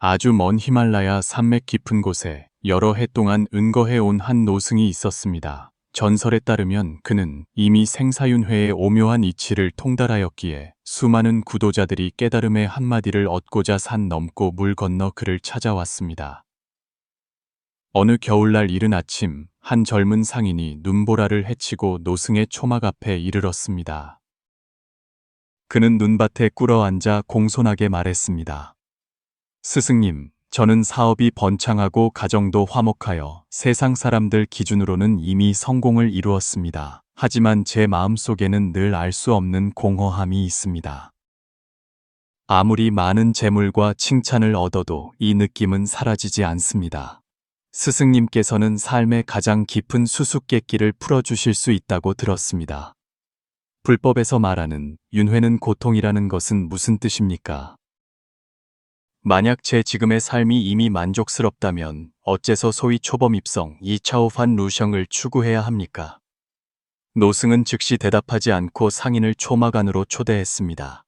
아주 먼 히말라야 산맥 깊은 곳에 여러 해 동안 은거해온 한 노승이 있었습니다. 전설에 따르면 그는 이미 생사윤회의 오묘한 이치를 통달하였기에 수많은 구도자들이 깨달음의 한마디를 얻고자 산 넘고 물 건너 그를 찾아왔습니다. 어느 겨울날 이른 아침, 한 젊은 상인이 눈보라를 헤치고 노승의 초막 앞에 이르렀습니다. 그는 눈밭에 꿇어앉아 공손하게 말했습니다. 스승님, 저는 사업이 번창하고 가정도 화목하여 세상 사람들 기준으로는 이미 성공을 이루었습니다. 하지만 제 마음속에는 늘 알 수 없는 공허함이 있습니다. 아무리 많은 재물과 칭찬을 얻어도 이 느낌은 사라지지 않습니다. 스승님께서는 삶의 가장 깊은 수수께끼를 풀어주실 수 있다고 들었습니다. 불법에서 말하는 윤회는 고통이라는 것은 무슨 뜻입니까? 만약 제 지금의 삶이 이미 만족스럽다면 어째서 소위 초범 입성 2차오판 루성을 추구해야 합니까? 노승은 즉시 대답하지 않고 상인을 초막 안으로 초대했습니다.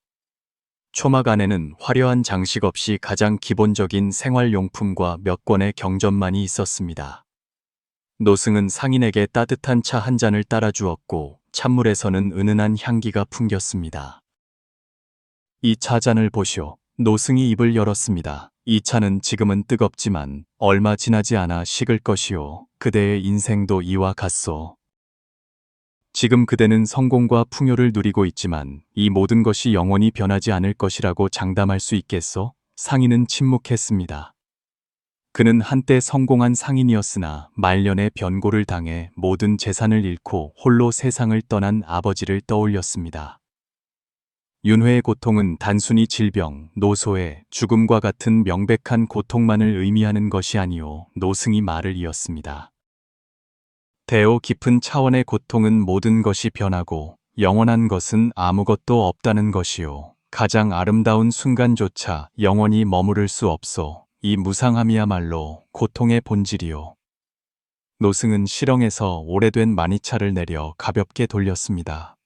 초막 안에는 화려한 장식 없이 가장 기본적인 생활용품과 몇 권의 경전만이 있었습니다. 노승은 상인에게 따뜻한 차 한 잔을 따라주었고 찬물에서는 은은한 향기가 풍겼습니다. 이 차잔을 보시오. 노승이 입을 열었습니다. 이 차는 지금은 뜨겁지만 얼마 지나지 않아 식을 것이오. 그대의 인생도 이와 같소. 지금 그대는 성공과 풍요를 누리고 있지만 이 모든 것이 영원히 변하지 않을 것이라고 장담할 수 있겠소? 상인은 침묵했습니다. 그는 한때 성공한 상인이었으나 말년에 변고를 당해 모든 재산을 잃고 홀로 세상을 떠난 아버지를 떠올렸습니다. 윤회의 고통은 단순히 질병, 노소의 죽음과 같은 명백한 고통만을 의미하는 것이 아니오. 노승이 말을 이었습니다. 대오 깊은 차원의 고통은 모든 것이 변하고 영원한 것은 아무것도 없다는 것이오. 가장 아름다운 순간조차 영원히 머무를 수 없소. 이 무상함이야말로 고통의 본질이오. 노승은 실형에서 오래된 마니차를 내려 가볍게 돌렸습니다.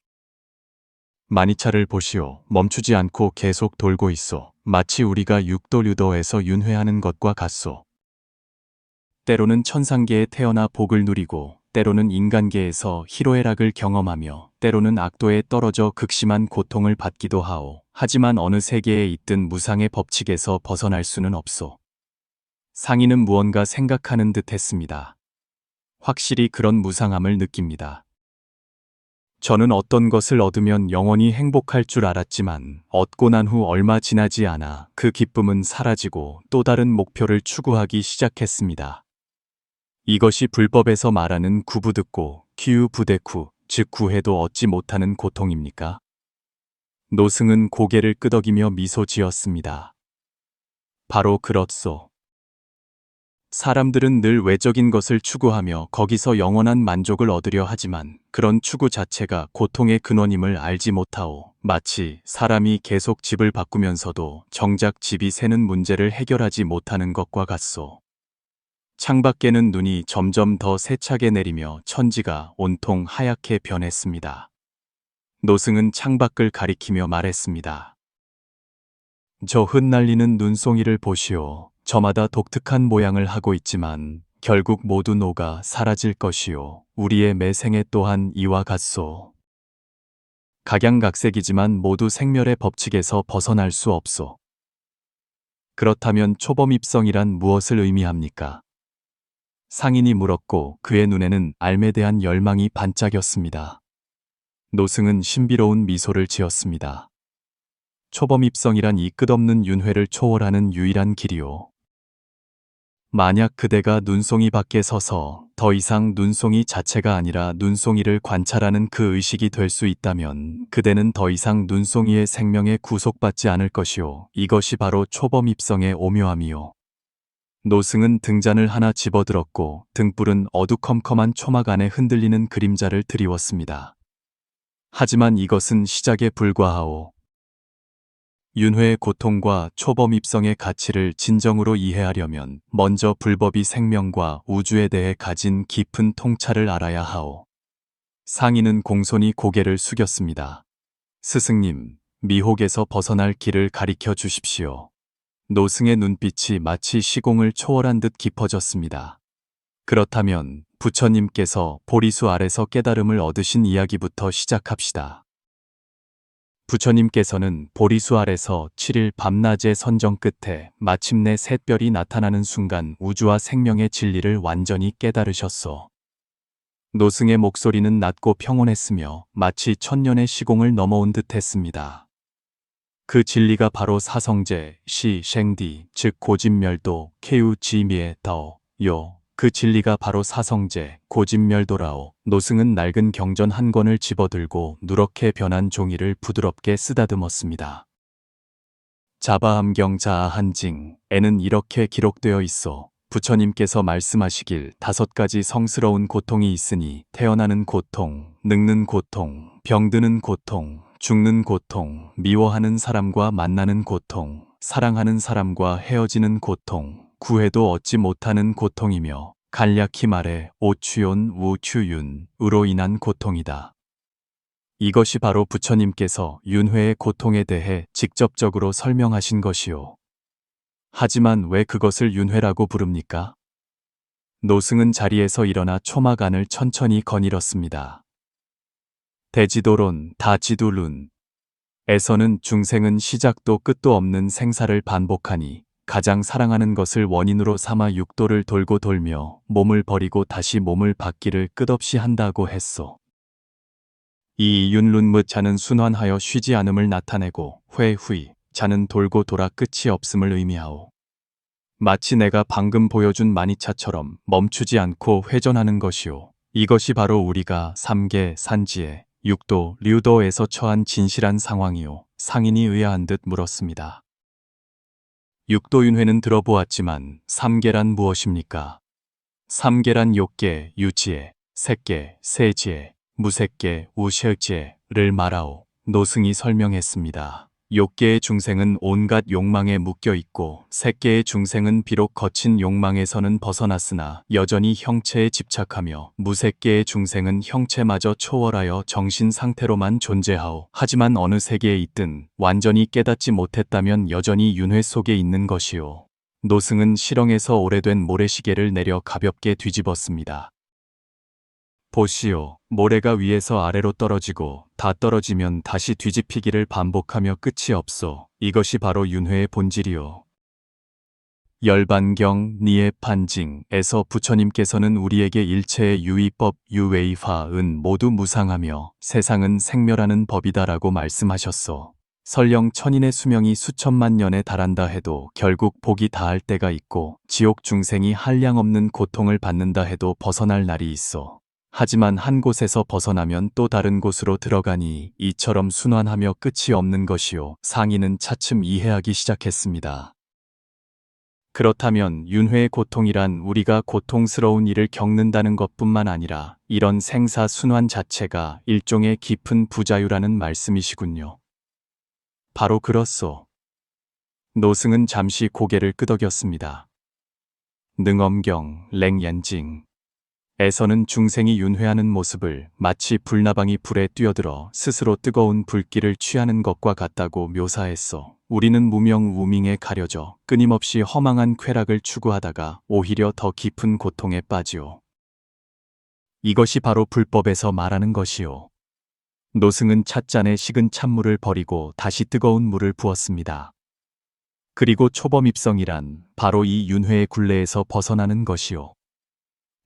마니차를 보시오. 멈추지 않고 계속 돌고 있소. 마치 우리가 육도류도에서 윤회하는 것과 같소. 때로는 천상계에 태어나 복을 누리고 때로는 인간계에서 희로애락을 경험하며 때로는 악도에 떨어져 극심한 고통을 받기도 하오. 하지만 어느 세계에 있든 무상의 법칙에서 벗어날 수는 없소. 상인은 무언가 생각하는 듯 했습니다. 확실히 그런 무상함을 느낍니다. 저는 어떤 것을 얻으면 영원히 행복할 줄 알았지만 얻고 난 후 얼마 지나지 않아 그 기쁨은 사라지고 또 다른 목표를 추구하기 시작했습니다. 이것이 불법에서 말하는 구부듣고 키우부데쿠, 즉 구해도 얻지 못하는 고통입니까? 노승은 고개를 끄덕이며 미소 지었습니다. 바로 그렇소. 사람들은 늘 외적인 것을 추구하며 거기서 영원한 만족을 얻으려 하지만 그런 추구 자체가 고통의 근원임을 알지 못하오. 마치 사람이 계속 집을 바꾸면서도 정작 집이 새는 문제를 해결하지 못하는 것과 같소. 창밖에는 눈이 점점 더 세차게 내리며 천지가 온통 하얗게 변했습니다. 노승은 창밖을 가리키며 말했습니다. 저 흩날리는 눈송이를 보시오. 저마다 독특한 모양을 하고 있지만 결국 모두 녹아 사라질 것이오. 우리의 매생애 또한 이와 같소. 각양각색이지만 모두 생멸의 법칙에서 벗어날 수 없소. 그렇다면 초범입성이란 무엇을 의미합니까? 상인이 물었고 그의 눈에는 삶에 대한 열망이 반짝였습니다. 노승은 신비로운 미소를 지었습니다. 초범입성이란 이 끝없는 윤회를 초월하는 유일한 길이오. 만약 그대가 눈송이 밖에 서서 더 이상 눈송이 자체가 아니라 눈송이를 관찰하는 그 의식이 될 수 있다면 그대는 더 이상 눈송이의 생명에 구속받지 않을 것이오. 이것이 바로 초범입성의 오묘함이오. 노승은 등잔을 하나 집어들었고 등불은 어두컴컴한 초막 안에 흔들리는 그림자를 드리웠습니다. 하지만 이것은 시작에 불과하오. 윤회의 고통과 초범입성의 가치를 진정으로 이해하려면 먼저 불법이 생명과 우주에 대해 가진 깊은 통찰을 알아야 하오. 상인은 공손히 고개를 숙였습니다. 스승님, 미혹에서 벗어날 길을 가리켜 주십시오. 노승의 눈빛이 마치 시공을 초월한 듯 깊어졌습니다. 그렇다면 부처님께서 보리수 아래서 깨달음을 얻으신 이야기부터 시작합시다. 부처님께서는 보리수 아래서 7일 밤낮의 선정 끝에 마침내 샛별이 나타나는 순간 우주와 생명의 진리를 완전히 깨달으셨소. 노승의 목소리는 낮고 평온했으며 마치 천년의 시공을 넘어온 듯 했습니다. 그 진리가 바로 사성제, 시, 셴디, 즉 고진멸도, 케유, 지미에, 다오, 요. 그 진리가 바로 사성제, 고진멸도라오. 노승은 낡은 경전 한 권을 집어들고 누렇게 변한 종이를 부드럽게 쓰다듬었습니다. 자바함경 자아한징에는 이렇게 기록되어 있어. 부처님께서 말씀하시길 5가지 성스러운 고통이 있으니 태어나는 고통, 늙는 고통, 병드는 고통, 죽는 고통, 미워하는 사람과 만나는 고통, 사랑하는 사람과 헤어지는 고통, 구해도 얻지 못하는 고통이며 간략히 말해 오추yon, 우추윤으로 인한 고통이다. 이것이 바로 부처님께서 윤회의 고통에 대해 직접적으로 설명하신 것이요. 하지만 왜 그것을 윤회라고 부릅니까? 노승은 자리에서 일어나 초막안을 천천히 거닐었습니다. 대지도론 다지두룬 에서는 중생은 시작도 끝도 없는 생사를 반복하니 가장 사랑하는 것을 원인으로 삼아 육도를 돌고 돌며 몸을 버리고 다시 몸을 받기를 끝없이 한다고 했소. 이 윤룬무 자는 순환하여 쉬지 않음을 나타내고 회후이 자는 돌고 돌아 끝이 없음을 의미하오. 마치 내가 방금 보여준 마니차처럼 멈추지 않고 회전하는 것이오. 이것이 바로 우리가 3계 산지에 육도, 류도에서 처한 진실한 상황이요. 상인이 의아한 듯 물었습니다. 육도윤회는 들어보았지만 3계란 무엇입니까? 3계란 욕계, 유지에, 색계, 세지에, 무색계, 우실지에를 말하오. 노승이 설명했습니다. 욕계의 중생은 온갖 욕망에 묶여 있고 색계의 중생은 비록 거친 욕망에서는 벗어났으나 여전히 형체에 집착하며 무색계의 중생은 형체마저 초월하여 정신 상태로만 존재하오. 하지만 어느 세계에 있든 완전히 깨닫지 못했다면 여전히 윤회 속에 있는 것이오. 노승은 실렁에서 오래된 모래시계를 내려 가볍게 뒤집었습니다. 보시오. 모래가 위에서 아래로 떨어지고 다 떨어지면 다시 뒤집히기를 반복하며 끝이 없소. 이것이 바로 윤회의 본질이오. 열반경 니에 판징에서 부처님께서는 우리에게 일체의 유의법 유웨이화은 모두 무상하며 세상은 생멸하는 법이다라고 말씀하셨소. 설령 천인의 수명이 수천만 년에 달한다 해도 결국 복이 다할 때가 있고 지옥 중생이 한량없는 고통을 받는다 해도 벗어날 날이 있어. 하지만 한 곳에서 벗어나면 또 다른 곳으로 들어가니 이처럼 순환하며 끝이 없는 것이요. 상인은 차츰 이해하기 시작했습니다. 그렇다면 윤회의 고통이란 우리가 고통스러운 일을 겪는다는 것뿐만 아니라 이런 생사 순환 자체가 일종의 깊은 부자유라는 말씀이시군요. 바로 그렇소. 노승은 잠시 고개를 끄덕였습니다. 능엄경 랭옌징 에서는 중생이 윤회하는 모습을 마치 불나방이 불에 뛰어들어 스스로 뜨거운 불길을 취하는 것과 같다고 묘사했어. 우리는 무명 우밍에 가려져 끊임없이 허망한 쾌락을 추구하다가 오히려 더 깊은 고통에 빠지오. 이것이 바로 불법에서 말하는 것이오. 노승은 찻잔에 식은 찬물을 버리고 다시 뜨거운 물을 부었습니다. 그리고 초범입성이란 바로 이 윤회의 굴레에서 벗어나는 것이오.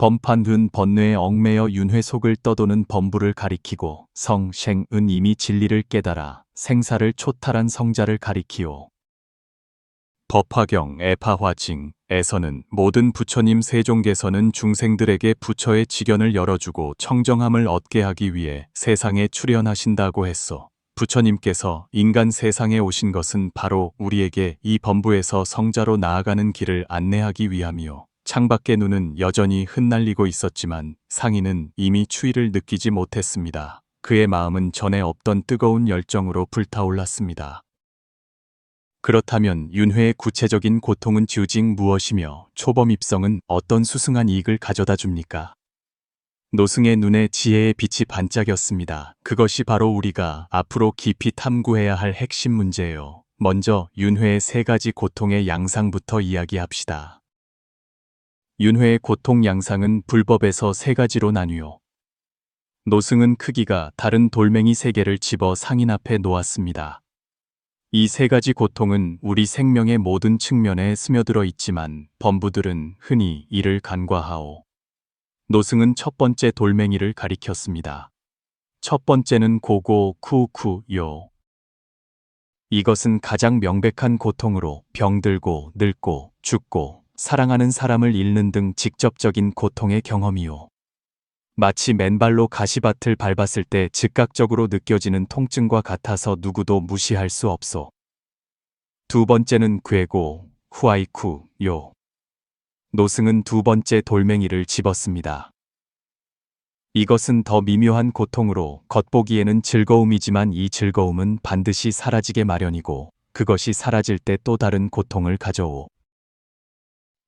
범판둔 번뇌에 얽매여 윤회 속을 떠도는 범부를 가리키고 성, 생, 은 이미 진리를 깨달아 생사를 초탈한 성자를 가리키오. 법화경 에파화징에서는 모든 부처님 세종께서는 중생들에게 부처의 지견을 열어주고 청정함을 얻게 하기 위해 세상에 출현하신다고 했소. 부처님께서 인간 세상에 오신 것은 바로 우리에게 이 범부에서 성자로 나아가는 길을 안내하기 위함이오. 창밖의 눈은 여전히 흩날리고 있었지만 상인은 이미 추위를 느끼지 못했습니다. 그의 마음은 전에 없던 뜨거운 열정으로 불타올랐습니다. 그렇다면 윤회의 구체적인 고통은 즉 무엇이며 초범입성은 어떤 수승한 이익을 가져다 줍니까? 노승의 눈에 지혜의 빛이 반짝였습니다. 그것이 바로 우리가 앞으로 깊이 탐구해야 할 핵심 문제예요. 먼저 윤회의 세 가지 고통의 양상부터 이야기합시다. 윤회의 고통 양상은 불법에서 세 가지로 나뉘어 노승은 크기가 다른 돌멩이 세 개를 집어 상인 앞에 놓았습니다. 이 세 가지 고통은 우리 생명의 모든 측면에 스며들어 있지만 범부들은 흔히 이를 간과하오. 노승은 첫 번째 돌멩이를 가리켰습니다. 첫 번째는 고고 쿠쿠요. 이것은 가장 명백한 고통으로 병들고 늙고 죽고 사랑하는 사람을 잃는 등 직접적인 고통의 경험이요. 마치 맨발로 가시밭을 밟았을 때 즉각적으로 느껴지는 통증과 같아서 누구도 무시할 수 없소. 두 번째는 괴고 후아이쿠요. 노승은 두 번째 돌멩이를 집었습니다. 이것은 더 미묘한 고통으로 겉보기에는 즐거움이지만 이 즐거움은 반드시 사라지게 마련이고 그것이 사라질 때 또 다른 고통을 가져오.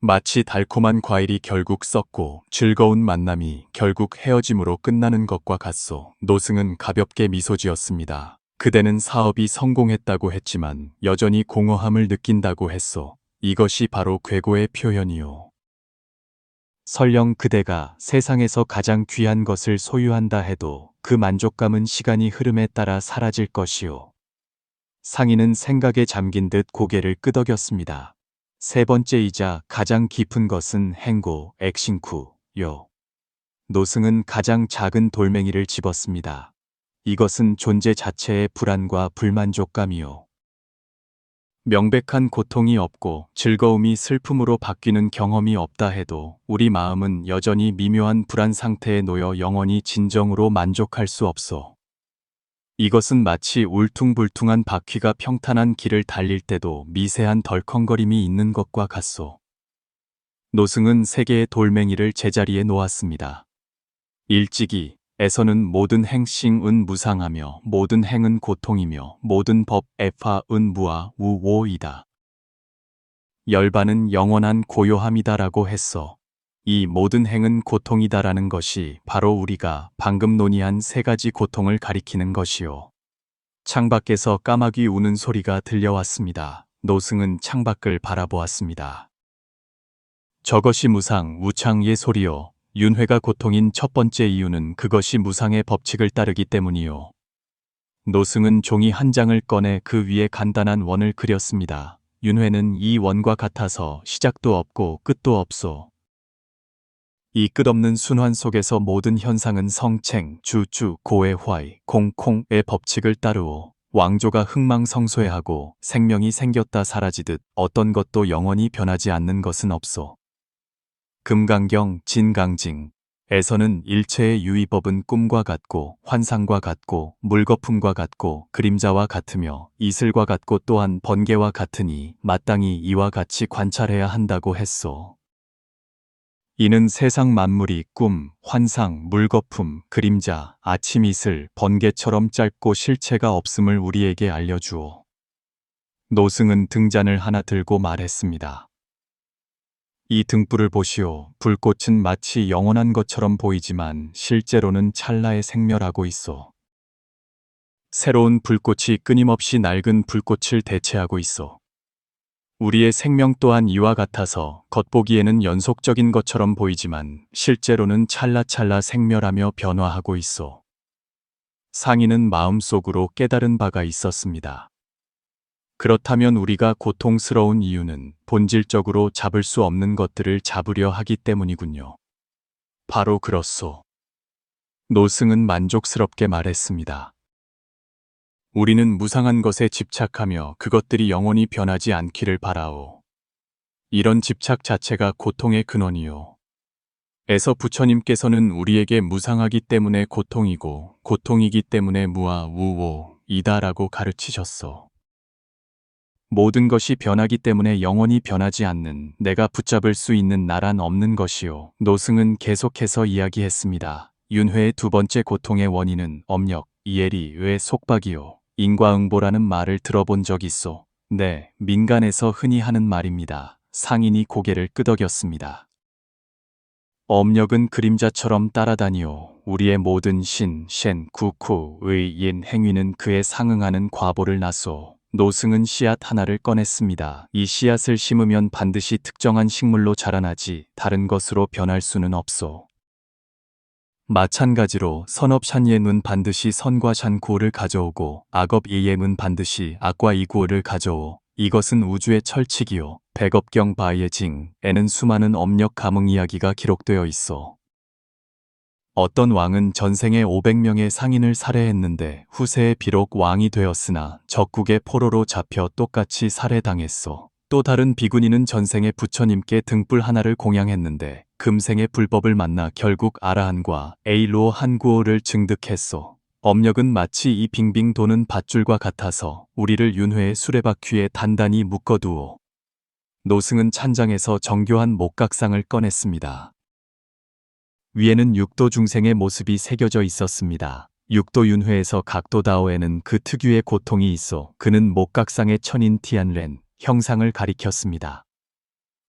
마치 달콤한 과일이 결국 썩고 즐거운 만남이 결국 헤어짐으로 끝나는 것과 같소. 노승은 가볍게 미소 지었습니다. 그대는 사업이 성공했다고 했지만 여전히 공허함을 느낀다고 했소. 이것이 바로 괴고의 표현이요. 설령 그대가 세상에서 가장 귀한 것을 소유한다 해도 그 만족감은 시간이 흐름에 따라 사라질 것이요. 상인은 생각에 잠긴 듯 고개를 끄덕였습니다. 세 번째이자 가장 깊은 것은 행고, 액신쿠요. 노승은 가장 작은 돌멩이를 집었습니다. 이것은 존재 자체의 불안과 불만족감이요. 명백한 고통이 없고 즐거움이 슬픔으로 바뀌는 경험이 없다 해도 우리 마음은 여전히 미묘한 불안 상태에 놓여 영원히 진정으로 만족할 수 없소. 이것은 마치 울퉁불퉁한 바퀴가 평탄한 길을 달릴 때도 미세한 덜컹거림이 있는 것과 같소. 노승은 세 개의 돌멩이를 제자리에 놓았습니다. 일찍이 에서는 모든 행싱은 무상하며 모든 행은 고통이며 모든 법 에파은 무아 우오이다. 열반은 영원한 고요함이다라고 했어. 이 모든 행은 고통이다라는 것이 바로 우리가 방금 논의한 세 가지 고통을 가리키는 것이요. 창밖에서 까마귀 우는 소리가 들려왔습니다. 노승은 창밖을 바라보았습니다. 저것이 무상, 우창의 소리요. 윤회가 고통인 첫 번째 이유는 그것이 무상의 법칙을 따르기 때문이요. 노승은 종이 한 장을 꺼내 그 위에 간단한 원을 그렸습니다. 윤회는 이 원과 같아서 시작도 없고 끝도 없소. 이 끝없는 순환 속에서 모든 현상은 성챙, 주주, 고의 화이, 공콩의 법칙을 따르오. 왕조가 흥망성쇠하고 생명이 생겼다 사라지듯 어떤 것도 영원히 변하지 않는 것은 없소. 금강경, 진강징. 에서는 일체의 유의법은 꿈과 같고 환상과 같고 물거품과 같고 그림자와 같으며 이슬과 같고 또한 번개와 같으니 마땅히 이와 같이 관찰해야 한다고 했소. 이는 세상 만물이 꿈, 환상, 물거품, 그림자, 아침 이슬, 번개처럼 짧고 실체가 없음을 우리에게 알려주오. 노승은 등잔을 하나 들고 말했습니다. 이 등불을 보시오. 불꽃은 마치 영원한 것처럼 보이지만 실제로는 찰나에 생멸하고 있어. 새로운 불꽃이 끊임없이 낡은 불꽃을 대체하고 있어. 우리의 생명 또한 이와 같아서 겉보기에는 연속적인 것처럼 보이지만 실제로는 찰나찰나 생멸하며 변화하고 있어. 상인은 마음속으로 깨달은 바가 있었습니다. 그렇다면 우리가 고통스러운 이유는 본질적으로 잡을 수 없는 것들을 잡으려 하기 때문이군요. 바로 그렇소. 노승은 만족스럽게 말했습니다. 우리는 무상한 것에 집착하며 그것들이 영원히 변하지 않기를 바라오. 이런 집착 자체가 고통의 근원이요. 에서 부처님께서는 우리에게 무상하기 때문에 고통이고 고통이기 때문에 무아 우오이다라고 가르치셨소. 모든 것이 변하기 때문에 영원히 변하지 않는 내가 붙잡을 수 있는 나란 없는 것이요. 노승은 계속해서 이야기했습니다. 윤회의 두 번째 고통의 원인은 업력, 이해리의 속박이요. 인과응보라는 말을 들어본 적 있소? 네, 민간에서 흔히 하는 말입니다. 상인이 고개를 끄덕였습니다. 업력은 그림자처럼 따라다니오. 우리의 모든 신, 셴, 구쿠, 의, 인, 행위는 그에 상응하는 과보를 낳소. 노승은 씨앗 하나를 꺼냈습니다. 이 씨앗을 심으면 반드시 특정한 식물로 자라나지 다른 것으로 변할 수는 없소. 마찬가지로 선업 샨예문 반드시 선과 샨구호를 가져오고 악업 예예문 반드시 악과 이구호를 가져오. 이것은 우주의 철칙이요. 백업경 바이의 징에는 수많은 업력 감흥 이야기가 기록되어 있어. 어떤 왕은 전생에 500명의 상인을 살해했는데 후세에 비록 왕이 되었으나 적국의 포로로 잡혀 똑같이 살해당했소. 또 다른 비구니는 전생에 부처님께 등불 하나를 공양했는데 금생의 불법을 만나 결국 아라한과 에일로 한구호를 증득했소. 업력은 마치 이 빙빙 도는 밧줄과 같아서 우리를 윤회의 수레바퀴에 단단히 묶어두오. 노승은 찬장에서 정교한 목각상을 꺼냈습니다. 위에는 육도 중생의 모습이 새겨져 있었습니다. 육도 윤회에서 각도다오에는 그 특유의 고통이 있어 그는 목각상의 천인 티안렌 형상을 가리켰습니다.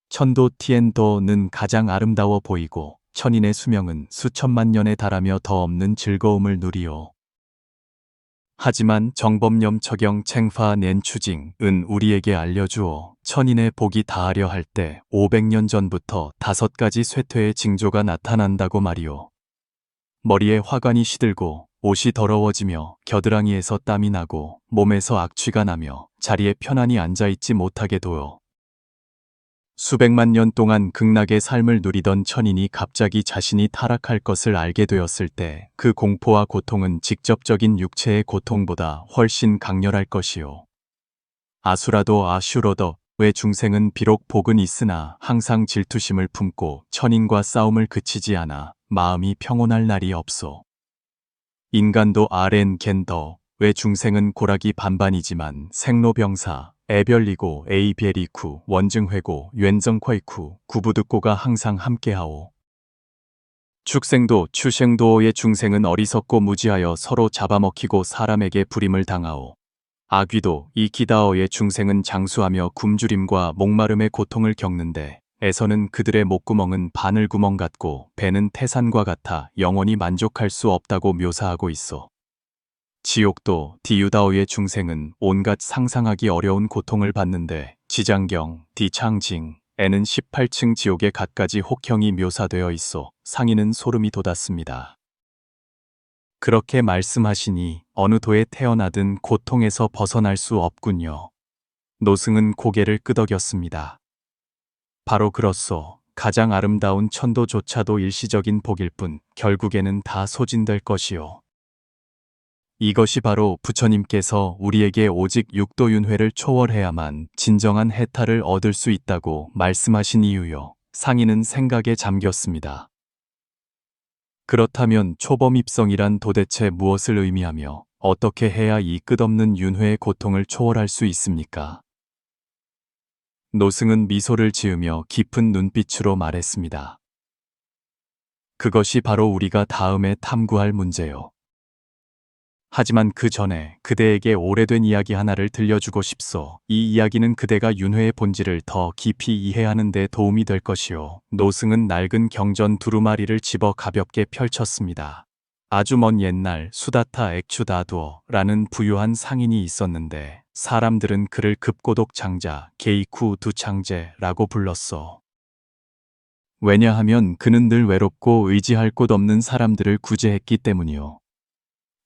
천도 티엔도는 가장 아름다워 보이고 천인의 수명은 수천만 년에 달하며 더 없는 즐거움을 누리오. 하지만 정법념 처경 챙파 낸 추징은 우리에게 알려주어 천인의 복이 다하려 할 때 500년 전부터 5가지 쇠퇴의 징조가 나타난다고 말이오. 머리에 화관이 시들고 옷이 더러워지며 겨드랑이에서 땀이 나고 몸에서 악취가 나며 자리에 편안히 앉아있지 못하게 도요. 수백만 년 동안 극락의 삶을 누리던 천인이 갑자기 자신이 타락할 것을 알게 되었을 때 그 공포와 고통은 직접적인 육체의 고통보다 훨씬 강렬할 것이요. 아수라도 아슈로더 의 중생은 비록 복은 있으나 항상 질투심을 품고 천인과 싸움을 그치지 않아 마음이 평온할 날이 없소. 인간도 아렌 겐더 의 중생은 고락이 반반이지만 생로병사 애별리고 에이베리쿠 원증회고 웬정콰이쿠 구부득고가 항상 함께하오. 축생도 추생도의 중생은 어리석고 무지하여 서로 잡아먹히고 사람에게 불임을 당하오. 아귀도 이 기다어의 중생은 장수하며 굶주림과 목마름의 고통을 겪는데 에서는 그들의 목구멍은 바늘구멍 같고 배는 태산과 같아 영원히 만족할 수 없다고 묘사하고 있어. 지옥도 디유다오의 중생은 온갖 상상하기 어려운 고통을 받는데 지장경 디창징에는 18층 지옥의 갖가지 혹형이 묘사되어 있어 상인은 소름이 돋았습니다. 그렇게 말씀하시니 어느 도에 태어나든 고통에서 벗어날 수 없군요. 노승은 고개를 끄덕였습니다. 바로 그렇소. 가장 아름다운 천도조차도 일시적인 복일 뿐 결국에는 다 소진될 것이요. 이것이 바로 부처님께서 우리에게 오직 육도윤회를 초월해야만 진정한 해탈을 얻을 수 있다고 말씀하신 이유요. 상인은 생각에 잠겼습니다. 그렇다면 초범입성이란 도대체 무엇을 의미하며 어떻게 해야 이 끝없는 윤회의 고통을 초월할 수 있습니까? 노승은 미소를 지으며 깊은 눈빛으로 말했습니다. 그것이 바로 우리가 다음에 탐구할 문제요. 하지만 그 전에 그대에게 오래된 이야기 하나를 들려주고 싶소. 이 이야기는 그대가 윤회의 본질을 더 깊이 이해하는 데 도움이 될 것이요. 노승은 낡은 경전 두루마리를 집어 가볍게 펼쳤습니다. 아주 먼 옛날 수다타 액추다두어라는 부유한 상인이 있었는데 사람들은 그를 급고독 장자 게이쿠 두창제라고 불렀어. 왜냐하면 그는 늘 외롭고 의지할 곳 없는 사람들을 구제했기 때문이요.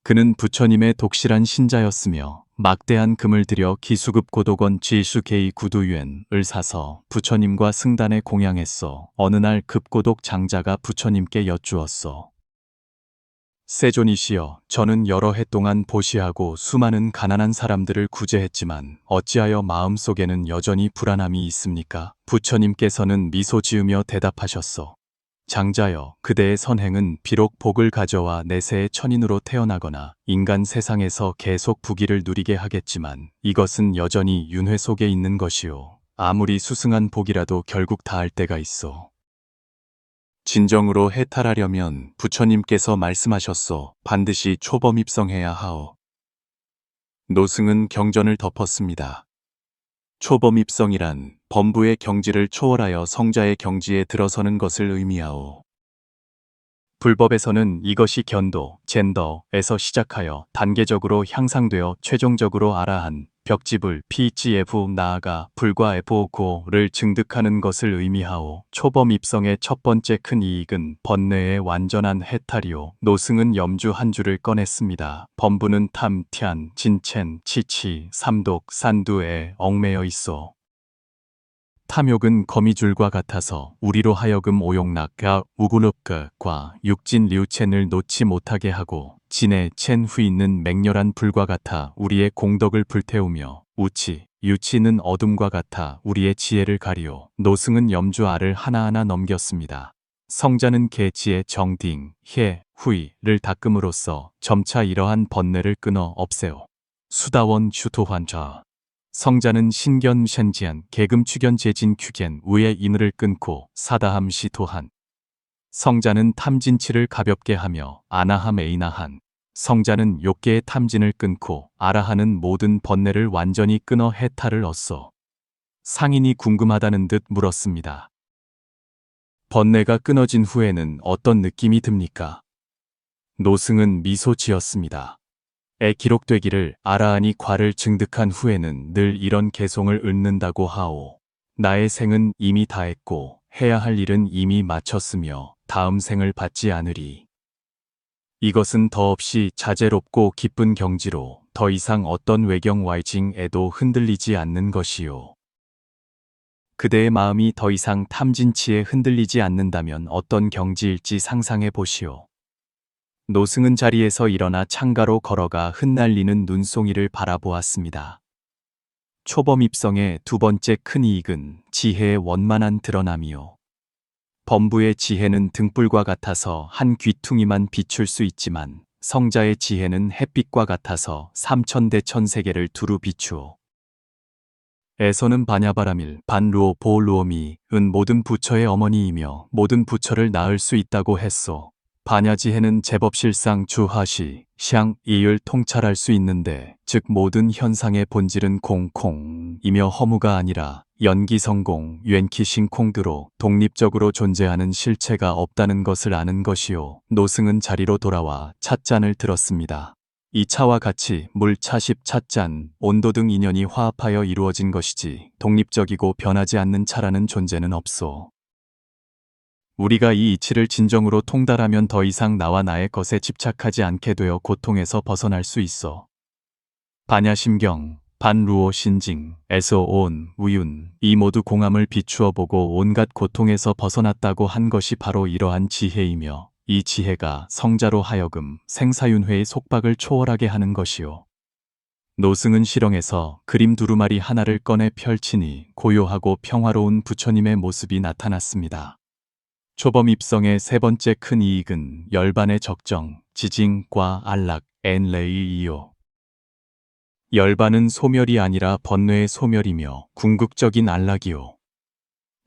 그는 부처님의 독실한 신자였으며 막대한 금을 들여 기수급 고독원 쥐수케이 구두유엔을 사서 부처님과 승단에 공양했어. 어느 날 급고독 장자가 부처님께 여쭈었어. 세존이시여, 저는 여러 해 동안 보시하고 수많은 가난한 사람들을 구제했지만 어찌하여 마음속에는 여전히 불안함이 있습니까? 부처님께서는 미소 지으며 대답하셨어. 장자여, 그대의 선행은 비록 복을 가져와 내세의 천인으로 태어나거나 인간 세상에서 계속 부귀를 누리게 하겠지만 이것은 여전히 윤회 속에 있는 것이요. 아무리 수승한 복이라도 결국 닿을 때가 있어. 진정으로 해탈하려면 부처님께서 말씀하셨소. 반드시 초범입성해야 하오. 노승은 경전을 덮었습니다. 초범입성이란 범부의 경지를 초월하여 성자의 경지에 들어서는 것을 의미하오. 불법에서는 이것이 견도, 젠더에서 시작하여 단계적으로 향상되어 최종적으로 아라한, 벽지불, PGF 나아가 불과 FO고를 증득하는 것을 의미하오. 초범 입성의 첫 번째 큰 이익은 번뇌의 완전한 해탈이오. 노승은 염주 한 줄을 꺼냈습니다. 범부는 탐, 티안, 진첸, 치치, 삼독, 산두에 얽매여 있어. 탐욕은 거미줄과 같아서 우리로 하여금 오용락과 우구르크과 육진 류첸을 놓지 못하게 하고 진의 첸 후 있는 맹렬한 불과 같아 우리의 공덕을 불태우며 우치, 유치는 어둠과 같아 우리의 지혜를 가리오. 노승은 염주 알을 하나하나 넘겼습니다. 성자는 개지의 정딩, 해, 후이를 닦음으로써 점차 이러한 번뇌를 끊어 없애오. 수다원 주토환자 성자는 신견 셴지안 계금 추견 제진 큐겐 우의 인을 끊고 사다함 시토한 성자는 탐진치를 가볍게 하며 아나함 에이나한 성자는 욕계의 탐진을 끊고 아라하는 모든 번뇌를 완전히 끊어 해탈을 얻소. 상인이 궁금하다는 듯 물었습니다. 번뇌가 끊어진 후에는 어떤 느낌이 듭니까? 노승은 미소 지었습니다. 에 기록되기를 아라한이 과를 증득한 후에는 늘 이런 개송을 읊는다고 하오. 나의 생은 이미 다했고 해야 할 일은 이미 마쳤으며 다음 생을 받지 않으리. 이것은 더없이 자제롭고 기쁜 경지로 더 이상 어떤 외경 와이징에도 흔들리지 않는 것이요. 그대의 마음이 더 이상 탐진치에 흔들리지 않는다면 어떤 경지일지 상상해 보시오. 노승은 자리에서 일어나 창가로 걸어가 흩날리는 눈송이를 바라보았습니다. 초범 입성의 두 번째 큰 이익은 지혜의 원만한 드러남이요. 범부의 지혜는 등불과 같아서 한 귀퉁이만 비출 수 있지만 성자의 지혜는 햇빛과 같아서 삼천대천세계를 두루 비추어. 에서는 바냐바라밀, 반루오 보루오미, 은 모든 부처의 어머니이며 모든 부처를 낳을 수 있다고 했소. 반야지혜는 제법실상 주하시, 샹, 이을 통찰할 수 있는데 즉 모든 현상의 본질은 공콩이며 허무가 아니라 연기성공, 웬키싱콩드로 독립적으로 존재하는 실체가 없다는 것을 아는 것이요. 노승은 자리로 돌아와 찻잔을 들었습니다. 이 차와 같이 물, 차십, 찻잔, 온도 등 인연이 화합하여 이루어진 것이지 독립적이고 변하지 않는 차라는 존재는 없소. 우리가 이 이치를 진정으로 통달하면 더 이상 나와 나의 것에 집착하지 않게 되어 고통에서 벗어날 수 있어. 반야심경, 반루오 신징, 에서 온, 우윤, 이 모두 공함을 비추어 보고 온갖 고통에서 벗어났다고 한 것이 바로 이러한 지혜이며 이 지혜가 성자로 하여금 생사윤회의 속박을 초월하게 하는 것이요. 노승은 실렁에서 그림 두루마리 하나를 꺼내 펼치니 고요하고 평화로운 부처님의 모습이 나타났습니다. 초범 입성의 세 번째 큰 이익은 열반의 적정, 지징과 안락, 엔레이이요. 열반은 소멸이 아니라 번뇌의 소멸이며 궁극적인 안락이요.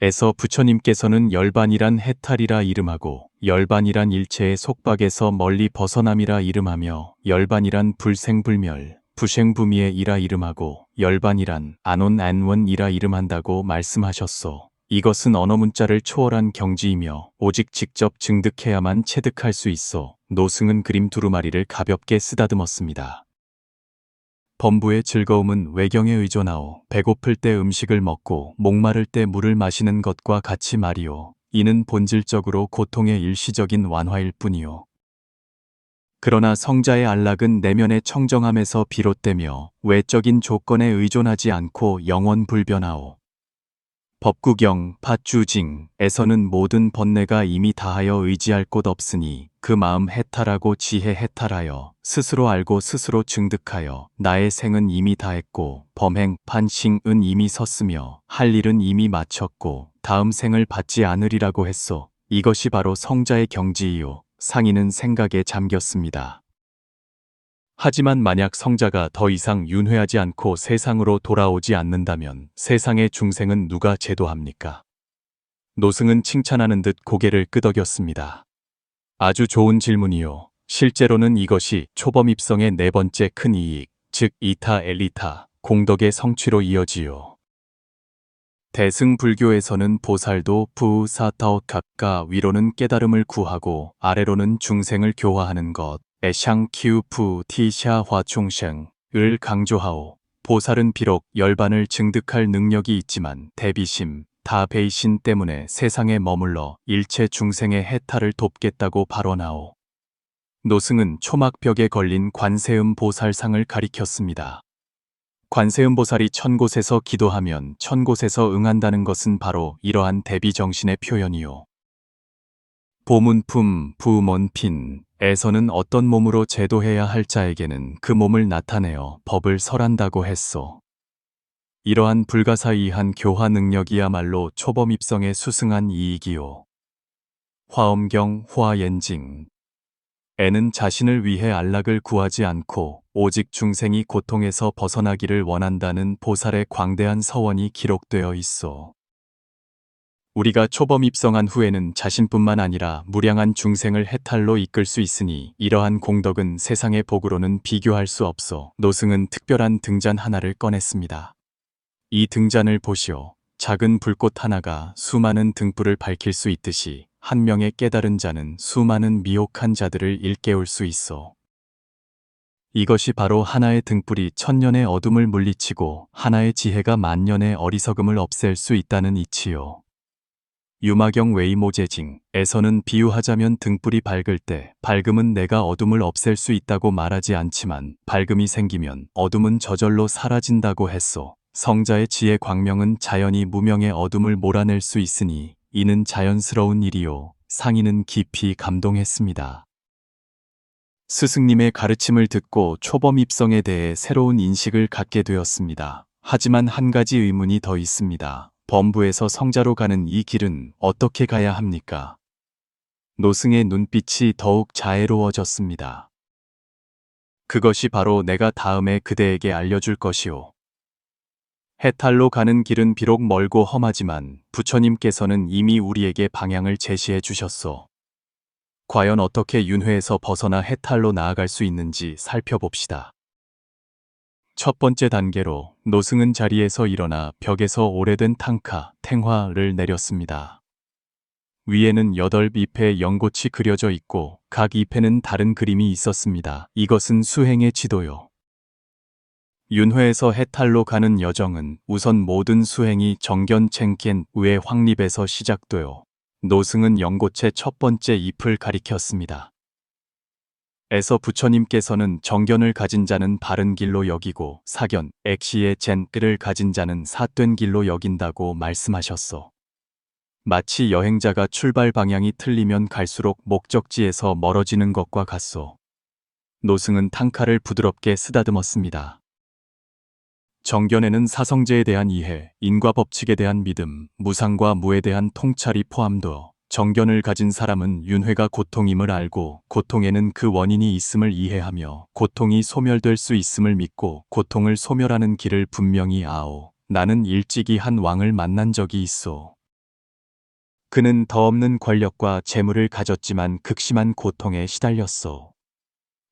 에서 부처님께서는 열반이란 해탈이라 이름하고 열반이란 일체의 속박에서 멀리 벗어남이라 이름하며 열반이란 불생불멸, 부생부미의이라 이름하고 열반이란 안온안원이라 이름한다고 말씀하셨소. 이것은 언어 문자를 초월한 경지이며 오직 직접 증득해야만 체득할 수 있어. 노승은 그림 두루마리를 가볍게 쓰다듬었습니다. 범부의 즐거움은 외경에 의존하오. 배고플 때 음식을 먹고 목마를 때 물을 마시는 것과 같이 말이오. 이는 본질적으로 고통의 일시적인 완화일 뿐이오. 그러나 성자의 안락은 내면의 청정함에서 비롯되며 외적인 조건에 의존하지 않고 영원 불변하오. 법구경, 팟주징에서는 모든 번뇌가 이미 다하여 의지할 곳 없으니 그 마음 해탈하고 지혜 해탈하여 스스로 알고 스스로 증득하여 나의 생은 이미 다했고 범행, 판싱은 이미 섰으며 할 일은 이미 마쳤고 다음 생을 받지 않으리라고 했소. 이것이 바로 성자의 경지이요. 상인은 생각에 잠겼습니다. 하지만 만약 성자가 더 이상 윤회하지 않고 세상으로 돌아오지 않는다면 세상의 중생은 누가 제도합니까? 노승은 칭찬하는 듯 고개를 끄덕였습니다. 아주 좋은 질문이요. 실제로는 이것이 초범 입성의 네 번째 큰 이익, 즉 이타 엘리타, 공덕의 성취로 이어지요. 대승불교에서는 보살도 부사타오 각가 위로는 깨달음을 구하고 아래로는 중생을 교화하는 것, 애샹키우푸 티샤화충생을 강조하오. 보살은 비록 열반을 증득할 능력이 있지만 대비심, 다베이신 때문에 세상에 머물러 일체 중생의 해탈을 돕겠다고 발언하오. 노승은 초막벽에 걸린 관세음 보살상을 가리켰습니다. 관세음 보살이 1000곳에서 기도하면 1000곳에서 응한다는 것은 바로 이러한 대비 정신의 표현이요. 보문품 부몬핀에서는 어떤 몸으로 제도해야 할 자에게는 그 몸을 나타내어 법을 설한다고 했소. 이러한 불가사의한 교화 능력이야말로 초범 입성에 수승한 이익이요. 화엄경 화옌징 에는 자신을 위해 안락을 구하지 않고 오직 중생이 고통에서 벗어나기를 원한다는 보살의 광대한 서원이 기록되어 있어. 우리가 초범 입성한 후에는 자신뿐만 아니라 무량한 중생을 해탈로 이끌 수 있으니 이러한 공덕은 세상의 복으로는 비교할 수 없어. 노승은 특별한 등잔 하나를 꺼냈습니다. 이 등잔을 보시오. 작은 불꽃 하나가 수많은 등불을 밝힐 수 있듯이 한 명의 깨달은 자는 수많은 미혹한 자들을 일깨울 수 있어. 이것이 바로 하나의 등불이 1000년의 어둠을 물리치고 하나의 지혜가 10,000년의 어리석음을 없앨 수 있다는 이치요. 유마경 웨이모제징에서는 비유하자면 등불이 밝을 때 밝음은 내가 어둠을 없앨 수 있다고 말하지 않지만 밝음이 생기면 어둠은 저절로 사라진다고 했소. 성자의 지혜 광명은 자연히 무명의 어둠을 몰아낼 수 있으니 이는 자연스러운 일이요. 상인은 깊이 감동했습니다. 스승님의 가르침을 듣고 초범 입성에 대해 새로운 인식을 갖게 되었습니다. 하지만 한 가지 의문이 더 있습니다. 범부에서 성자로 가는 이 길은 어떻게 가야 합니까? 노승의 눈빛이 더욱 자애로워졌습니다. 그것이 바로 내가 다음에 그대에게 알려줄 것이오. 해탈로 가는 길은 비록 멀고 험하지만 부처님께서는 이미 우리에게 방향을 제시해 주셨소. 과연 어떻게 윤회에서 벗어나 해탈로 나아갈 수 있는지 살펴봅시다. 첫 번째 단계로 노승은 자리에서 일어나 벽에서 오래된 탕카, 탱화를 내렸습니다. 위에는 8잎의 연꽃이 그려져 있고 각 잎에는 다른 그림이 있었습니다. 이것은 수행의 지도요. 윤회에서 해탈로 가는 여정은 우선 모든 수행이 정견챙겐 외 확립에서 시작되어 노승은 연꽃의 첫 번째 잎을 가리켰습니다. 에서 부처님께서는 정견을 가진 자는 바른 길로 여기고 사견, 액시의 젠을 가진 자는 삿된 길로 여긴다고 말씀하셨소. 마치 여행자가 출발 방향이 틀리면 갈수록 목적지에서 멀어지는 것과 같소. 노승은 탕카를 부드럽게 쓰다듬었습니다. 정견에는 사성제에 대한 이해, 인과 법칙에 대한 믿음, 무상과 무에 대한 통찰이 포함되어 정견을 가진 사람은 윤회가 고통임을 알고 고통에는 그 원인이 있음을 이해하며 고통이 소멸될 수 있음을 믿고 고통을 소멸하는 길을 분명히 아오. 나는 일찍이 한 왕을 만난 적이 있어. 그는 더 없는 권력과 재물을 가졌지만 극심한 고통에 시달렸어.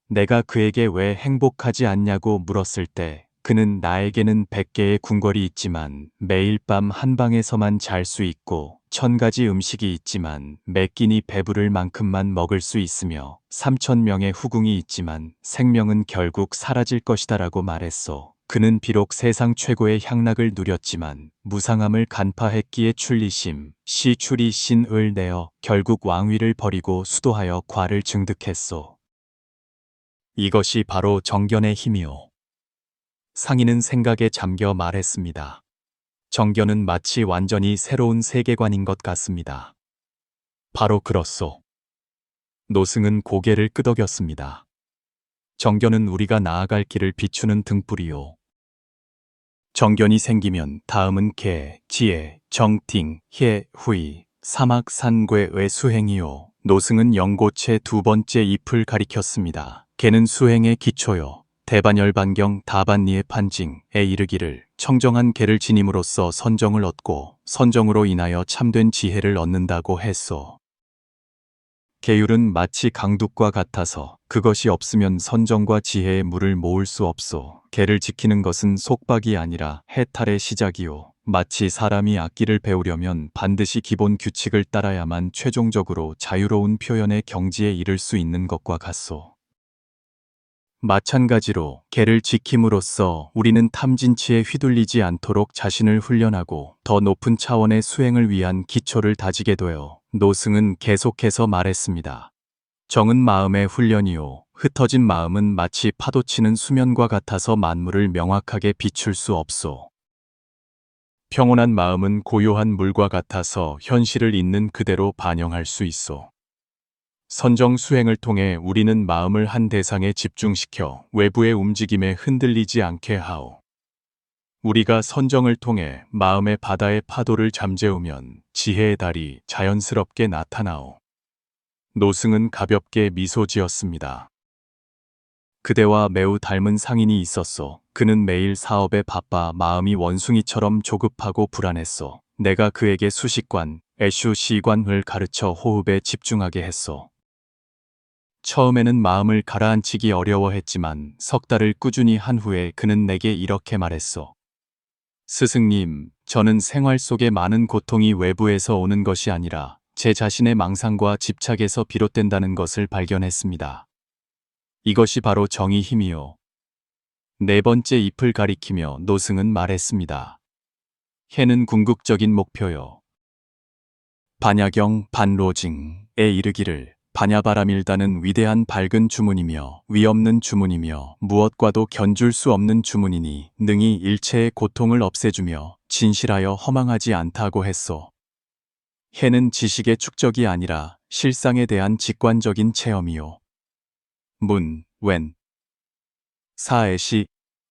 내가 그에게 왜 행복하지 않냐고 물었을 때 그는 나에게는 100개의 궁궐이 있지만 매일 밤 한 방에서만 잘 수 있고 1000가지 음식이 있지만 매 끼니 배부를 만큼만 먹을 수 있으며 3000명의 후궁이 있지만 생명은 결국 사라질 것이다라고 말했소. 그는 비록 세상 최고의 향락을 누렸지만 무상함을 간파했기에 출리심, 시출이신을 내어 결국 왕위를 버리고 수도하여 과를 증득했소. 이것이 바로 정견의 힘이오. 상인은 생각에 잠겨 말했습니다. 정견은 마치 완전히 새로운 세계관인 것 같습니다. 바로 그렇소. 노승은 고개를 끄덕였습니다. 정견은 우리가 나아갈 길을 비추는 등불이요. 정견이 생기면 다음은 개, 지혜, 정팅, 해, 후이, 사막, 산괴의 수행이요. 노승은 연꽃의 두 번째 잎을 가리켰습니다. 개는 수행의 기초요. 대반열반경 다반니의 판징에 이르기를 청정한 개를 지님으로써 선정을 얻고 선정으로 인하여 참된 지혜를 얻는다고 했소. 계율은 마치 강둑과 같아서 그것이 없으면 선정과 지혜의 물을 모을 수 없소. 개를 지키는 것은 속박이 아니라 해탈의 시작이요. 마치 사람이 악기를 배우려면 반드시 기본 규칙을 따라야만 최종적으로 자유로운 표현의 경지에 이를 수 있는 것과 같소. 마찬가지로 개를 지킴으로써 우리는 탐진치에 휘둘리지 않도록 자신을 훈련하고 더 높은 차원의 수행을 위한 기초를 다지게 되어 노승은 계속해서 말했습니다. 정은 마음의 훈련이요. 흩어진 마음은 마치 파도치는 수면과 같아서 만물을 명확하게 비출 수 없소. 평온한 마음은 고요한 물과 같아서 현실을 있는 그대로 반영할 수 있소. 선정 수행을 통해 우리는 마음을 한 대상에 집중시켜 외부의 움직임에 흔들리지 않게 하오. 우리가 선정을 통해 마음의 바다의 파도를 잠재우면 지혜의 달이 자연스럽게 나타나오. 노승은 가볍게 미소 지었습니다. 그대와 매우 닮은 상인이 있었소. 그는 매일 사업에 바빠 마음이 원숭이처럼 조급하고 불안했소. 내가 그에게 수식관, 애슈 시관을 가르쳐 호흡에 집중하게 했소. 처음에는 마음을 가라앉히기 어려워했지만 석 달을 꾸준히 한 후에 그는 내게 이렇게 말했소. 스승님, 저는 생활 속에 많은 고통이 외부에서 오는 것이 아니라 제 자신의 망상과 집착에서 비롯된다는 것을 발견했습니다. 이것이 바로 정의 힘이요. 네 번째 잎을 가리키며 노승은 말했습니다. 해는 궁극적인 목표요. 반야경 반로징에 이르기를 반야바라밀다는 위대한 밝은 주문이며 위없는 주문이며 무엇과도 견줄 수 없는 주문이니 능히 일체의 고통을 없애주며 진실하여 허망하지 않다고 했소. 해는 지식의 축적이 아니라 실상에 대한 직관적인 체험이요. 문, 웬, 사애시,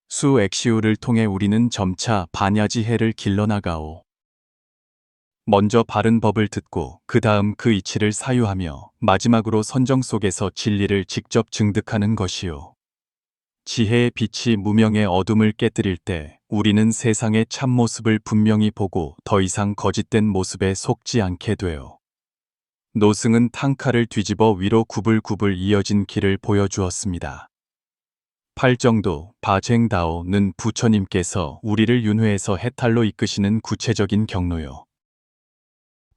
수액시우를 통해 우리는 점차 반야지해를 길러나가오. 먼저 바른 법을 듣고 그 다음 그 이치를 사유하며 마지막으로 선정 속에서 진리를 직접 증득하는 것이요. 지혜의 빛이 무명의 어둠을 깨뜨릴 때 우리는 세상의 참모습을 분명히 보고 더 이상 거짓된 모습에 속지 않게 돼요. 노승은 탕카를 뒤집어 위로 구불구불 이어진 길을 보여주었습니다. 팔정도 바쟁다오는 부처님께서 우리를 윤회에서 해탈로 이끄시는 구체적인 경로요.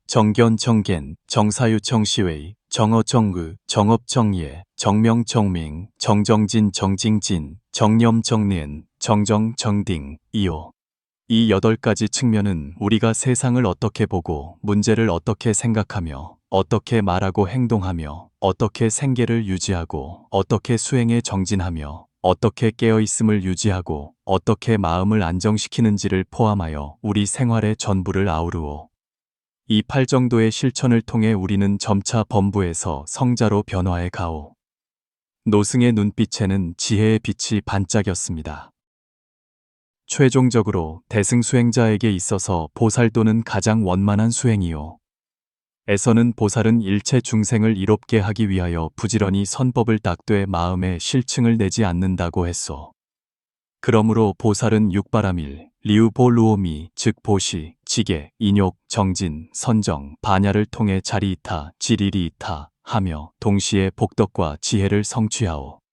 정견정겐, 정사유정시웨이, 정어정의, 정업정예, 정명정맹, 정정진 정징진, 정념정리엔, 정정정딩, 이요. 이 8가지 측면은 우리가 세상을 어떻게 보고 문제를 어떻게 생각하며 어떻게 말하고 행동하며 어떻게 생계를 유지하고 어떻게 수행에 정진하며 어떻게 깨어있음을 유지하고 어떻게 마음을 안정시키는지를 포함하여 우리 생활의 전부를 아우르오. 이 8정도의 실천을 통해 우리는 점차 범부에서 성자로 변화해 가오. 노승의 눈빛에는 지혜의 빛이 반짝였습니다. 최종적으로 대승수행자에게 있어서 보살도는 가장 원만한 수행이요. 에서는 보살은 일체 중생을 이롭게 하기 위하여 부지런히 선법을 닦되 마음에 실증을 내지 않는다고 했소. 그러므로 보살은 육바라밀, 리우볼루오미, 즉 보시, 지계, 인욕, 정진, 선정, 반야를 통해 자리이타, 지리리이타 하며 동시에 복덕과 지혜를 성취하오.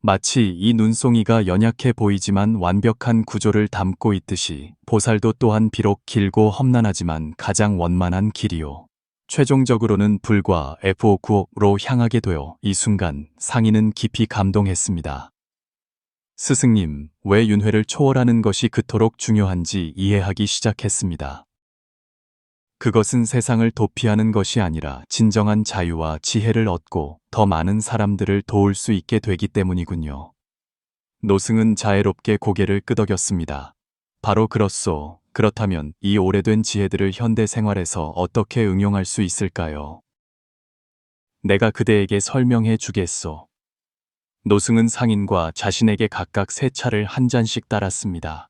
마치 이 눈송이가 연약해 보이지만 완벽한 구조를 담고 있듯이 보살도 또한 비록 길고 험난하지만 가장 원만한 길이요. 최종적으로는 불과 FO9로 향하게 되어 이 순간 상인은 깊이 감동했습니다. 스승님, 왜 윤회를 초월하는 것이 그토록 중요한지 이해하기 시작했습니다. 그것은 세상을 도피하는 것이 아니라 진정한 자유와 지혜를 얻고 더 많은 사람들을 도울 수 있게 되기 때문이군요. 노승은 자애롭게 고개를 끄덕였습니다. 바로 그렇소. 그렇다면 이 오래된 지혜들을 현대 생활에서 어떻게 응용할 수 있을까요? 내가 그대에게 설명해 주겠소. 노승은 상인과 자신에게 각각 3차를 한 잔씩 따랐습니다.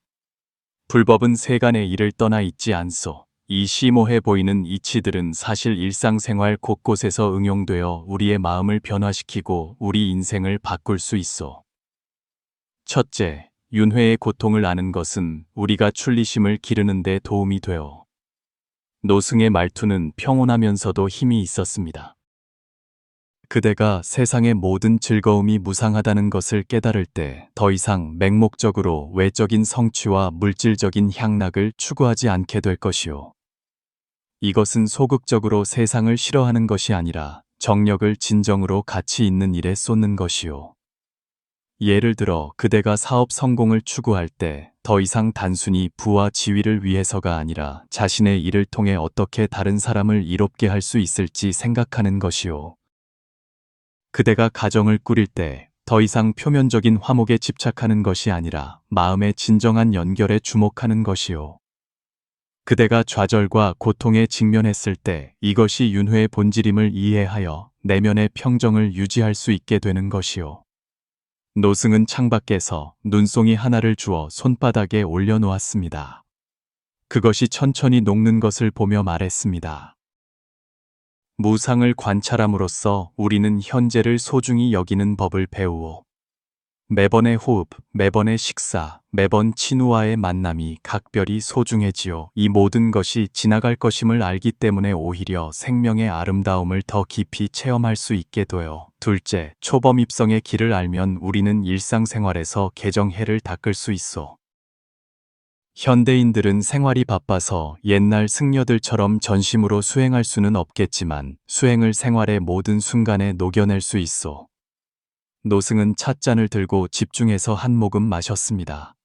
불법은 세간의 일을 떠나 있지 않소. 이 심오해 보이는 이치들은 사실 일상생활 곳곳에서 응용되어 우리의 마음을 변화시키고 우리 인생을 바꿀 수 있어. 첫째, 윤회의 고통을 아는 것은 우리가 출리심을 기르는 데 도움이 되어. 노승의 말투는 평온하면서도 힘이 있었습니다. 그대가 세상의 모든 즐거움이 무상하다는 것을 깨달을 때 더 이상 맹목적으로 외적인 성취와 물질적인 향락을 추구하지 않게 될 것이요. 이것은 소극적으로 세상을 싫어하는 것이 아니라 정력을 진정으로 가치 있는 일에 쏟는 것이요. 예를 들어 그대가 사업 성공을 추구할 때 더 이상 단순히 부와 지위를 위해서가 아니라 자신의 일을 통해 어떻게 다른 사람을 이롭게 할 수 있을지 생각하는 것이요. 그대가 가정을 꾸릴 때 더 이상 표면적인 화목에 집착하는 것이 아니라 마음의 진정한 연결에 주목하는 것이요. 그대가 좌절과 고통에 직면했을 때 이것이 윤회의 본질임을 이해하여 내면의 평정을 유지할 수 있게 되는 것이요. 노승은 창밖에서 눈송이 하나를 주어 손바닥에 올려놓았습니다. 그것이 천천히 녹는 것을 보며 말했습니다. 무상을 관찰함으로써 우리는 현재를 소중히 여기는 법을 배우오. 매번의 호흡, 매번의 식사, 매번 친구와의 만남이 각별히 소중해지요. 이 모든 것이 지나갈 것임을 알기 때문에 오히려 생명의 아름다움을 더 깊이 체험할 수 있게 되어. 둘째, 초범 입성의 길을 알면 우리는 일상생활에서 개정해를 닦을 수 있어. 현대인들은 생활이 바빠서 옛날 승려들처럼 전심으로 수행할 수는 없겠지만 수행을 생활의 모든 순간에 녹여낼 수 있어. 노승은 찻잔을 들고 집중해서 한 모금 마셨습니다.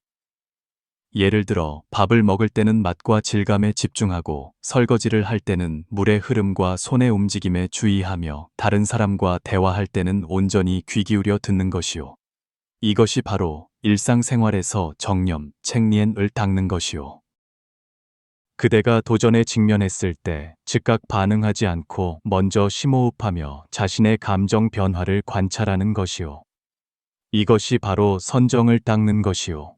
예를 들어 밥을 먹을 때는 맛과 질감에 집중하고 설거지를 할 때는 물의 흐름과 손의 움직임에 주의하며 다른 사람과 대화할 때는 온전히 귀 기울여 듣는 것이요. 이것이 바로 일상생활에서 정념, 책리엔을 닦는 것이요. 그대가 도전에 직면했을 때 즉각 반응하지 않고 먼저 심호흡하며 자신의 감정 변화를 관찰하는 것이요. 이것이 바로 선정을 닦는 것이요.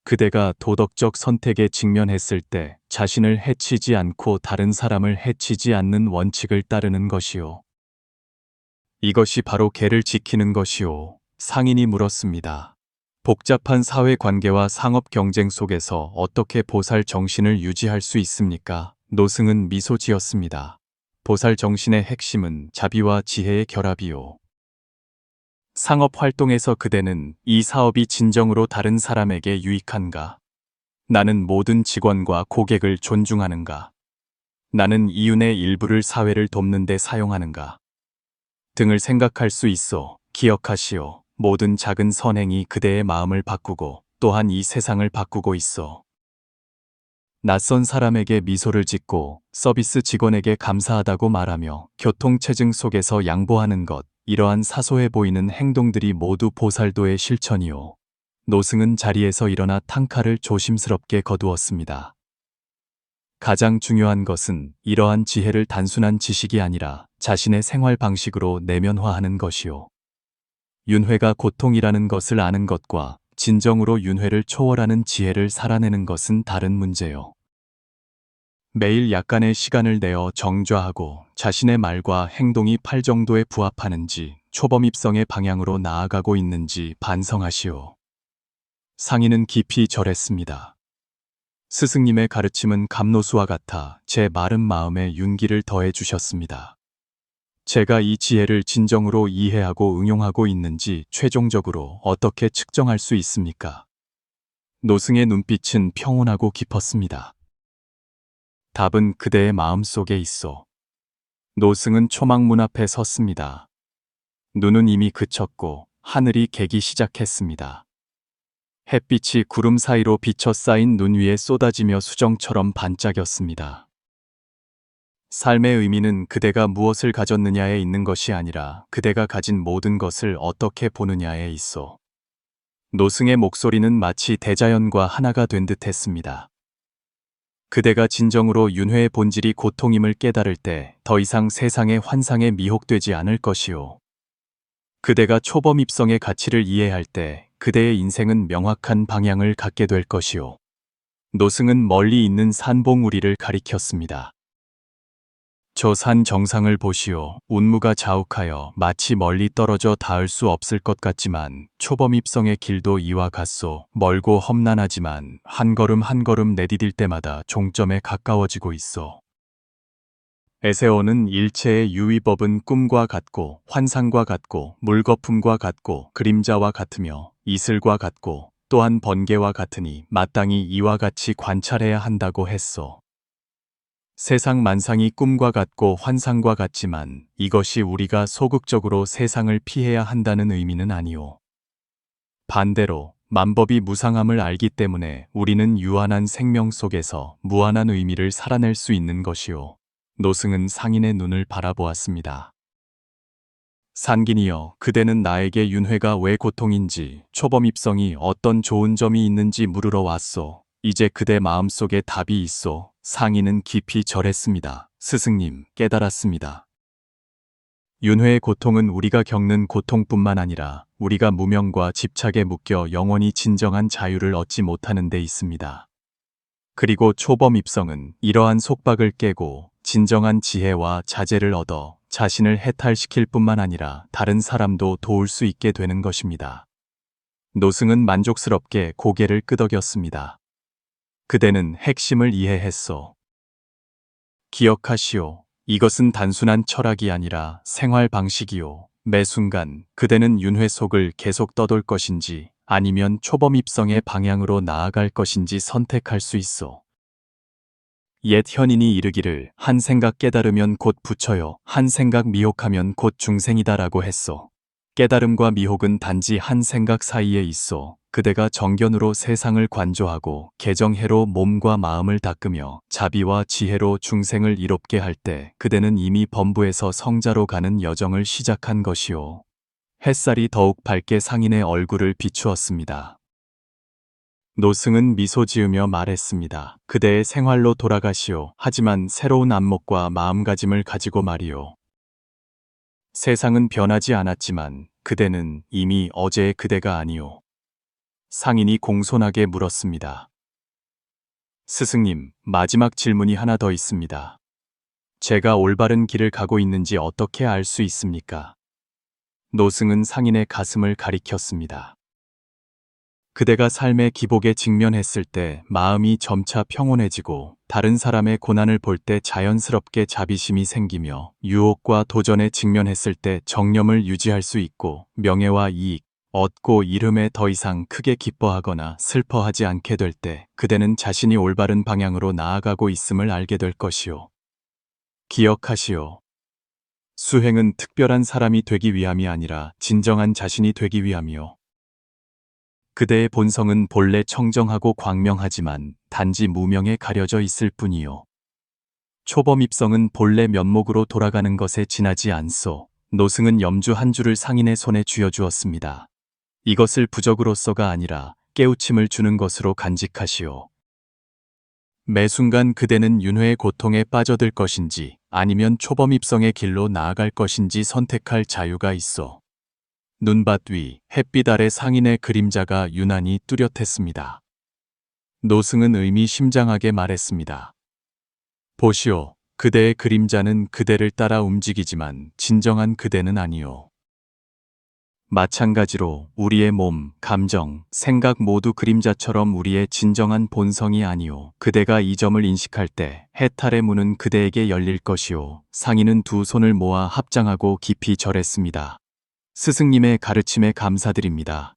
그대가 도덕적 선택에 직면했을 때 자신을 해치지 않고 다른 사람을 해치지 않는 원칙을 따르는 것이요. 이것이 바로 계를 지키는 것이요. 상인이 물었습니다. 복잡한 사회관계와 상업 경쟁 속에서 어떻게 보살 정신을 유지할 수 있습니까? 노승은 미소 지었습니다. 보살 정신의 핵심은 자비와 지혜의 결합이요. 상업 활동에서 그대는 이 사업이 진정으로 다른 사람에게 유익한가? 나는 모든 직원과 고객을 존중하는가? 나는 이윤의 일부를 사회를 돕는 데 사용하는가? 등을 생각할 수 있어. 기억하시오. 모든 작은 선행이 그대의 마음을 바꾸고 또한 이 세상을 바꾸고 있어. 낯선 사람에게 미소를 짓고 서비스 직원에게 감사하다고 말하며 교통체증 속에서 양보하는 것, 이러한 사소해 보이는 행동들이 모두 보살도의 실천이요. 노승은 자리에서 일어나 탕칼을 조심스럽게 거두었습니다. 가장 중요한 것은 이러한 지혜를 단순한 지식이 아니라 자신의 생활 방식으로 내면화하는 것이요. 윤회가 고통이라는 것을 아는 것과 진정으로 윤회를 초월하는 지혜를 살아내는 것은 다른 문제요. 매일 약간의 시간을 내어 정좌하고 자신의 말과 행동이 팔 정도에 부합하는지 초범입성의 방향으로 나아가고 있는지 반성하시오. 상인은 깊이 절했습니다. 스승님의 가르침은 감노수와 같아 제 마른 마음에 윤기를 더해 주셨습니다. 제가 이 지혜를 진정으로 이해하고 응용하고 있는지 최종적으로 어떻게 측정할 수 있습니까? 노승의 눈빛은 평온하고 깊었습니다. 답은 그대의 마음 속에 있어. 노승은 초막문 앞에 섰습니다. 눈은 이미 그쳤고 하늘이 개기 시작했습니다. 햇빛이 구름 사이로 비쳐 쌓인 눈 위에 쏟아지며 수정처럼 반짝였습니다. 삶의 의미는 그대가 무엇을 가졌느냐에 있는 것이 아니라 그대가 가진 모든 것을 어떻게 보느냐에 있어. 노승의 목소리는 마치 대자연과 하나가 된 듯 했습니다. 그대가 진정으로 윤회의 본질이 고통임을 깨달을 때 더 이상 세상의 환상에 미혹되지 않을 것이요. 그대가 초범 입성의 가치를 이해할 때 그대의 인생은 명확한 방향을 갖게 될 것이요. 노승은 멀리 있는 산봉우리를 가리켰습니다. 저 산 정상을 보시오. 운무가 자욱하여 마치 멀리 떨어져 닿을 수 없을 것 같지만 초범 입성의 길도 이와 같소. 멀고 험난하지만 한 걸음 한 걸음 내디딜 때마다 종점에 가까워지고 있어. 에세오는 일체의 유의법은 꿈과 같고 환상과 같고 물거품과 같고 그림자와 같으며 이슬과 같고 또한 번개와 같으니 마땅히 이와 같이 관찰해야 한다고 했소. 세상 만상이 꿈과 같고 환상과 같지만 이것이 우리가 소극적으로 세상을 피해야 한다는 의미는 아니오. 반대로 만법이 무상함을 알기 때문에 우리는 유한한 생명 속에서 무한한 의미를 살아낼 수 있는 것이오. 노승은 상인의 눈을 바라보았습니다. 산긴이여, 그대는 나에게 윤회가 왜 고통인지, 초범입성이 어떤 좋은 점이 있는지 물으러 왔소. 이제 그대 마음속에 답이 있소. 상인은 깊이 절했습니다. 스승님, 깨달았습니다. 윤회의 고통은 우리가 겪는 고통뿐만 아니라 우리가 무명과 집착에 묶여 영원히 진정한 자유를 얻지 못하는 데 있습니다. 그리고 초범입성은 이러한 속박을 깨고 진정한 지혜와 자제를 얻어 자신을 해탈시킬 뿐만 아니라 다른 사람도 도울 수 있게 되는 것입니다. 노승은 만족스럽게 고개를 끄덕였습니다. 그대는 핵심을 이해했소. 기억하시오. 이것은 단순한 철학이 아니라 생활 방식이오. 매 순간 그대는 윤회 속을 계속 떠돌 것인지 아니면 초범입성의 방향으로 나아갈 것인지 선택할 수 있어. 옛 현인이 이르기를 한 생각 깨달으면 곧 부처요, 한 생각 미혹하면 곧 중생이다라고 했소. 깨달음과 미혹은 단지 한 생각 사이에 있어. 그대가 정견으로 세상을 관조하고 개정해로 몸과 마음을 닦으며 자비와 지혜로 중생을 이롭게 할 때 그대는 이미 범부에서 성자로 가는 여정을 시작한 것이오. 햇살이 더욱 밝게 상인의 얼굴을 비추었습니다. 노승은 미소 지으며 말했습니다. 그대의 생활로 돌아가시오. 하지만 새로운 안목과 마음가짐을 가지고 말이오. 세상은 변하지 않았지만 그대는 이미 어제의 그대가 아니오. 상인이 공손하게 물었습니다. 스승님, 마지막 질문이 하나 더 있습니다. 제가 올바른 길을 가고 있는지 어떻게 알 수 있습니까? 노승은 상인의 가슴을 가리켰습니다. 그대가 삶의 기복에 직면했을 때 마음이 점차 평온해지고 다른 사람의 고난을 볼 때 자연스럽게 자비심이 생기며 유혹과 도전에 직면했을 때 정념을 유지할 수 있고 명예와 이익, 얻고 이름에 더 이상 크게 기뻐하거나 슬퍼하지 않게 될 때 그대는 자신이 올바른 방향으로 나아가고 있음을 알게 될 것이오. 기억하시오. 수행은 특별한 사람이 되기 위함이 아니라 진정한 자신이 되기 위함이오. 그대의 본성은 본래 청정하고 광명하지만 단지 무명에 가려져 있을 뿐이요. 초범입성은 본래 면목으로 돌아가는 것에 지나지 않소. 노승은 염주 한 줄을 상인의 손에 쥐어주었습니다. 이것을 부적으로서가 아니라 깨우침을 주는 것으로 간직하시오. 매 순간 그대는 윤회의 고통에 빠져들 것인지 아니면 초범입성의 길로 나아갈 것인지 선택할 자유가 있어. 눈밭 위 햇빛 아래 상인의 그림자가 유난히 뚜렷했습니다. 노승은 의미심장하게 말했습니다. 보시오, 그대의 그림자는 그대를 따라 움직이지만 진정한 그대는 아니오. 마찬가지로 우리의 몸, 감정, 생각 모두 그림자처럼 우리의 진정한 본성이 아니오. 그대가 이 점을 인식할 때 해탈의 문은 그대에게 열릴 것이오. 상인은 두 손을 모아 합장하고 깊이 절했습니다. 스승님의 가르침에 감사드립니다.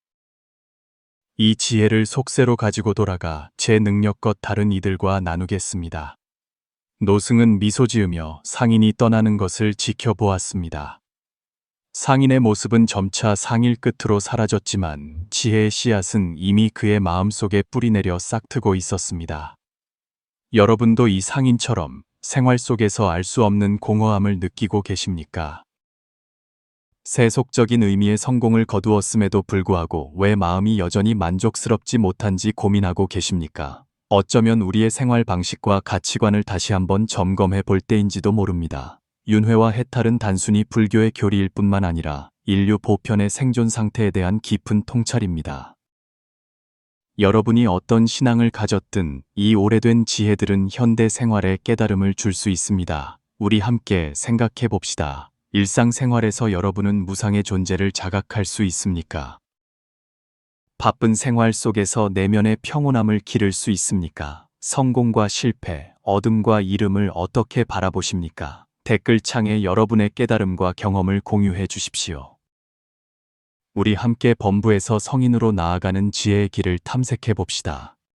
이 지혜를 속세로 가지고 돌아가 제 능력껏 다른 이들과 나누겠습니다. 노승은 미소 지으며 상인이 떠나는 것을 지켜보았습니다. 상인의 모습은 점차 상일 끝으로 사라졌지만 지혜의 씨앗은 이미 그의 마음속에 뿌리내려 싹트고 있었습니다. 여러분도 이 상인처럼 생활 속에서 알 수 없는 공허함을 느끼고 계십니까? 세속적인 의미의 성공을 거두었음에도 불구하고 왜 마음이 여전히 만족스럽지 못한지 고민하고 계십니까? 어쩌면 우리의 생활 방식과 가치관을 다시 한번 점검해 볼 때인지도 모릅니다. 윤회와 해탈은 단순히 불교의 교리일 뿐만 아니라 인류 보편의 생존 상태에 대한 깊은 통찰입니다. 여러분이 어떤 신앙을 가졌든 이 오래된 지혜들은 현대 생활에 깨달음을 줄 수 있습니다. 우리 함께 생각해 봅시다. 일상생활에서 여러분은 무상의 존재를 자각할 수 있습니까? 바쁜 생활 속에서 내면의 평온함을 기를 수 있습니까? 성공과 실패, 어둠과 이름을 어떻게 바라보십니까? 댓글창에 여러분의 깨달음과 경험을 공유해 주십시오. 우리 함께 범부에서 성인으로 나아가는 지혜의 길을 탐색해 봅시다.